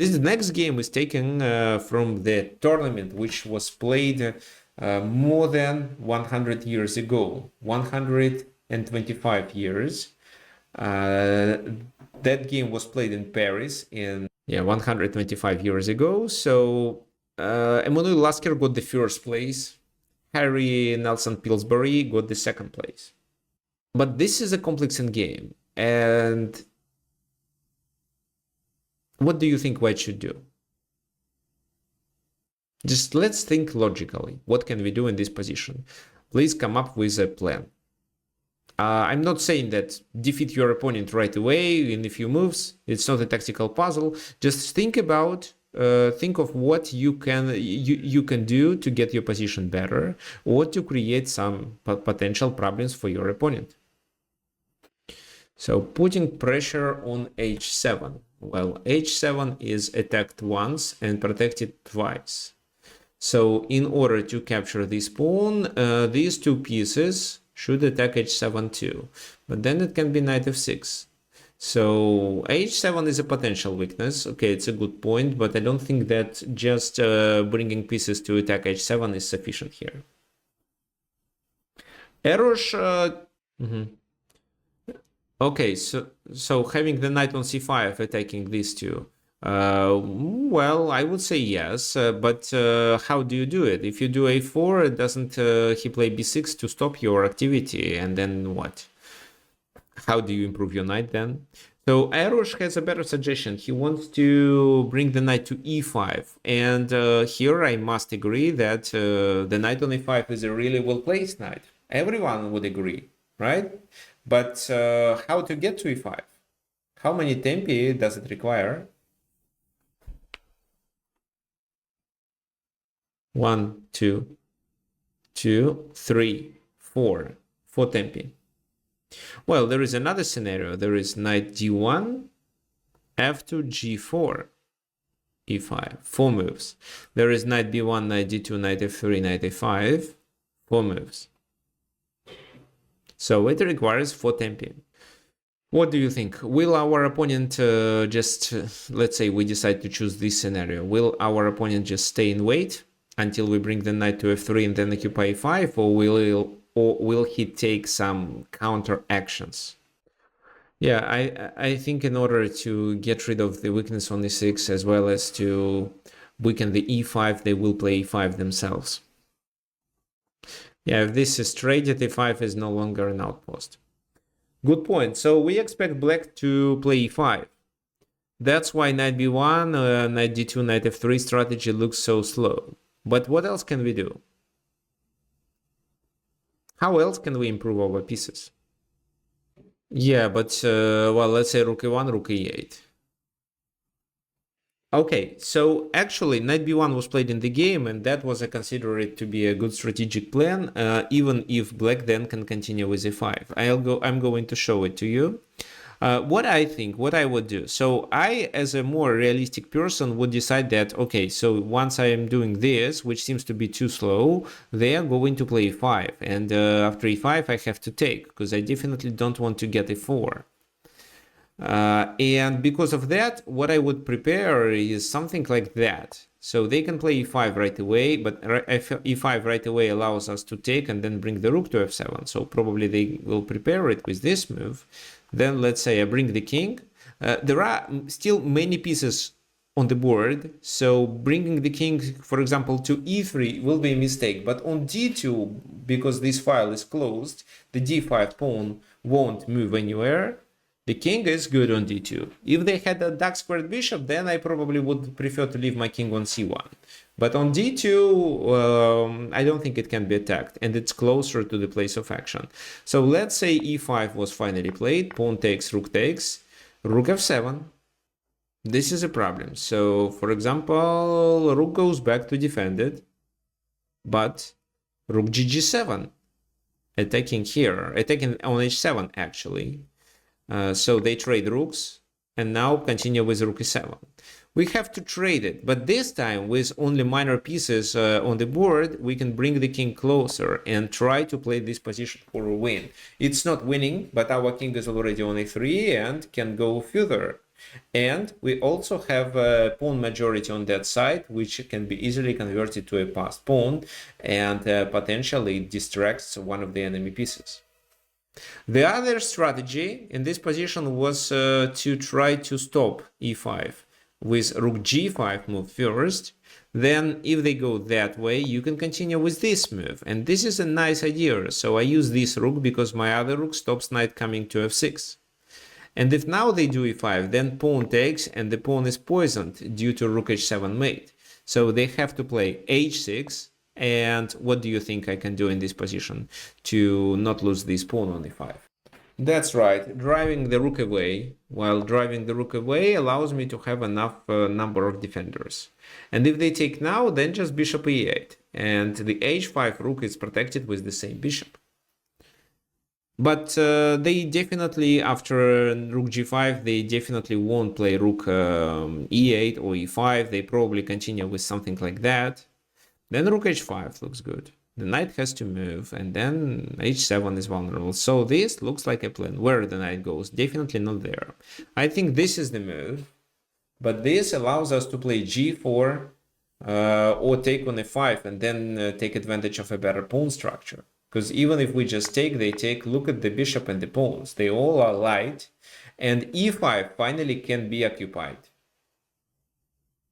This next game is taken from the tournament which was played more than 100 years ago, 125 years. That game was played in Paris in 125 years ago. So Emmanuel Lasker got the first place. Harry Nelson Pillsbury got the second place. But this is a complex game. And what do you think White should do? Just let's think logically. What can we do in this position? Please come up with a plan. I'm not saying that defeat your opponent right away in a few moves. It's not a tactical puzzle. Just think about, think of what you can do to get your position better or to create some potential problems for your opponent. So putting pressure on h7. Well, h7 is attacked once and protected twice. So in order to capture this pawn, these two pieces should attack h7 too. But then it can be knight f6. So h7 is a potential weakness. Okay, it's a good point, but I don't think that just bringing pieces to attack h7 is sufficient here. Erosh... Okay, so having the knight on c5 attacking these two. Well, I would say yes, but how do you do it? If you do a4, doesn't he play b6 to stop your activity? And then what? How do you improve your knight then? So Erosh has a better suggestion. He wants to bring the knight to e5. And here I must agree that the knight on e5 is a really well-placed knight. Everyone would agree, right? But how to get to e5? How many tempi does it require? 1, 2, 2, 3, 4. 4 tempi. Well, there is another scenario. There is knight d1, f2, g4, e5. 4 moves. There is knight b1, knight d2, knight f3, knight a5. 4 moves. So it requires 4 tempi. What do you think? Will our opponent let's say we decide to choose this scenario, will our opponent just stay in wait until we bring the knight to f3 and then occupy e5, or will he take some counter actions? Yeah, I think in order to get rid of the weakness on e6 as well as to weaken the e5, they will play e5 themselves. Yeah, if this is traded, e5 is no longer an outpost. Good point. So we expect black to play e5. That's why knight b1, knight d2, knight f3 strategy looks so slow. But what else can we do? How else can we improve our pieces? Yeah, but, well, let's say rook e1, rook e8. Okay, so actually knight b1 was played in the game, and that was considered to be a good strategic plan, even if black then can continue with e5. I'm going to show it to you. What I think, what I would do. So I, as a more realistic person, would decide that, okay, so once I am doing this, which seems to be too slow, they are going to play e5. And after e5, I have to take, because I definitely don't want to get e4. And because of that, what I would prepare is something like that. So they can play e5 right away, but e5 right away allows us to take and then bring the rook to f7. So probably they will prepare it with this move. Then let's say I bring the king. There are still many pieces on the board, so bringing the king, for example, to e3 will be a mistake. But on d2, because this file is closed, the d5 pawn won't move anywhere. The king is good on d2. If they had a dark squared bishop, then I probably would prefer to leave my king on c1. But on d2, I don't think it can be attacked, and it's closer to the place of action. So let's say e5 was finally played, pawn takes, rook f7. This is a problem. So, for example, rook goes back to defend it, but rook gg7, attacking here, attacking on h7 actually. So they trade rooks, and now continue with rook e7. We have to trade it, but this time with only minor pieces on the board, we can bring the king closer and try to play this position for a win. It's not winning, but our king is already on a3 and can go further. And we also have a pawn majority on that side, which can be easily converted to a passed pawn, and potentially distracts one of the enemy pieces. The other strategy in this position was to try to stop e5 with rook g5 move first. Then if they go that way, you can continue with this move. And this is a nice idea. So I use this rook because my other rook stops knight coming to f6. And if now they do e5, then pawn takes and the pawn is poisoned due to rook h7 mate. So they have to play h6. And what do you think I can do in this position to not lose this pawn on e5? That's right, driving the rook away. While driving the rook away allows me to have enough number of defenders. And if they take now, then just bishop e8. And the h5 rook is protected with the same bishop. But they definitely, after rook g5, they definitely won't play rook e8 or e5. They probably continue with something like that. Then rook h5 looks good. The knight has to move, and then h7 is vulnerable. So this looks like a plan. Where the knight goes, definitely not there. I think this is the move, but this allows us to play g4 or take on f5 and then take advantage of a better pawn structure. Because even if we just take, they take, look at the bishop and the pawns. They all are light, and e5 finally can be occupied.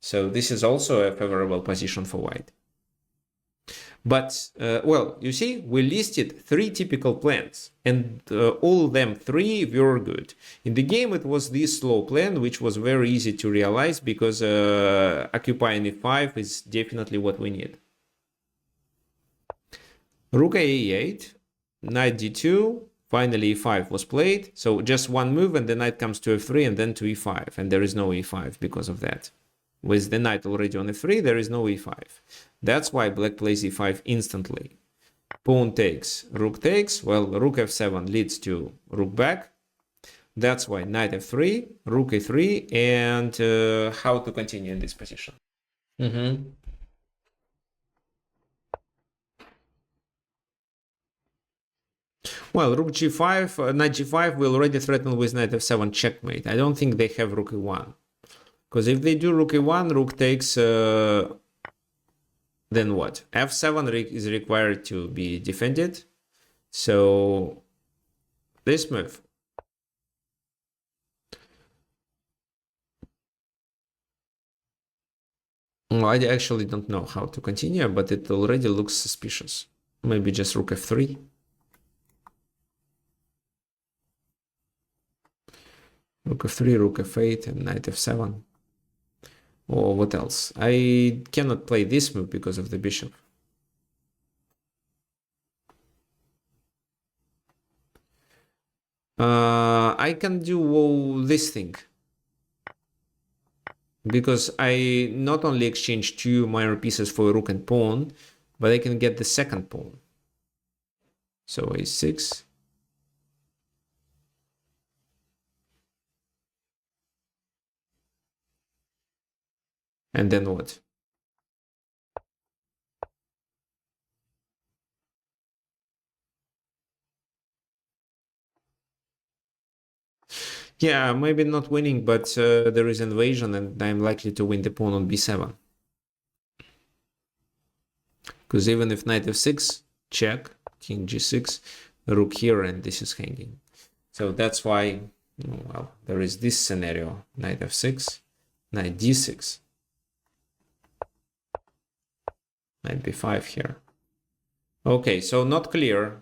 So this is also a favorable position for white. But, well, you see, we listed 3 typical plans, and all of them 3 were good. In the game, it was this slow plan, which was very easy to realize because occupying e5 is definitely what we need. Rook a8, knight d2, finally e5 was played. So just one move and the knight comes to f3 and then to e5, and there is no e5 because of that. With the knight already on f3, there is no e5. That's why black plays e5 instantly. Pawn takes, rook takes. Well, rook f7 leads to rook back. That's why knight f3, rook e3, and how to continue in this position. Well, rook g5, knight g5 will already threaten with knight f7 checkmate. I don't think they have rook e1. Because if they do rook e1, rook takes, then what? f7 is required to be defended. So this move. Well, I actually don't know how to continue, but it already looks suspicious. Maybe just rook f3. Rook f3, rook f8, and knight f7. Or what else? I cannot play this move because of the bishop. I can do this thing. Because I not only exchange 2 minor pieces for a rook and pawn, but I can get the second pawn. So a6. And then what? Yeah, maybe not winning, but there is invasion and I'm likely to win the pawn on b7. Because even if knight f6, check, king g6, rook here, and this is hanging. So that's why, well, there is this scenario, knight f6, knight d6. Knight b5 here. Okay, so not clear.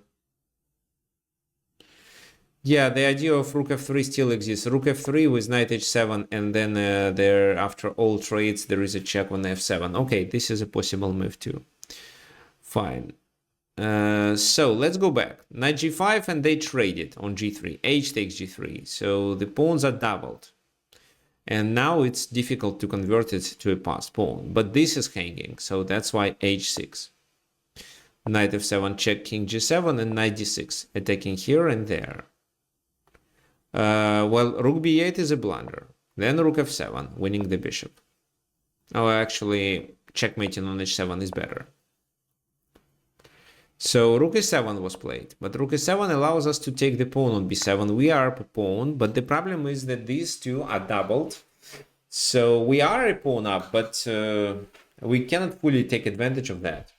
Yeah, the idea of rook f3 still exists. Rook f3 with knight h7, and then there, after all trades, there is a check on f7. Okay, this is a possible move too. Fine. So let's go back. Knight g5, and they traded on g3. H takes g3. So the pawns are doubled. And now it's difficult to convert it to a passed pawn. But this is hanging, so that's why h6. Knight f7 check, king g7, and knight d6. Attacking here and there. Well, rook b8 is a blunder. Then rook f7, winning the bishop. Oh, actually, checkmating on h7 is better. So rook e7 was played, but rook e7 allows us to take the pawn on b7. We are up a pawn, but the problem is that these two are doubled. So we are a pawn up, but we cannot fully take advantage of that.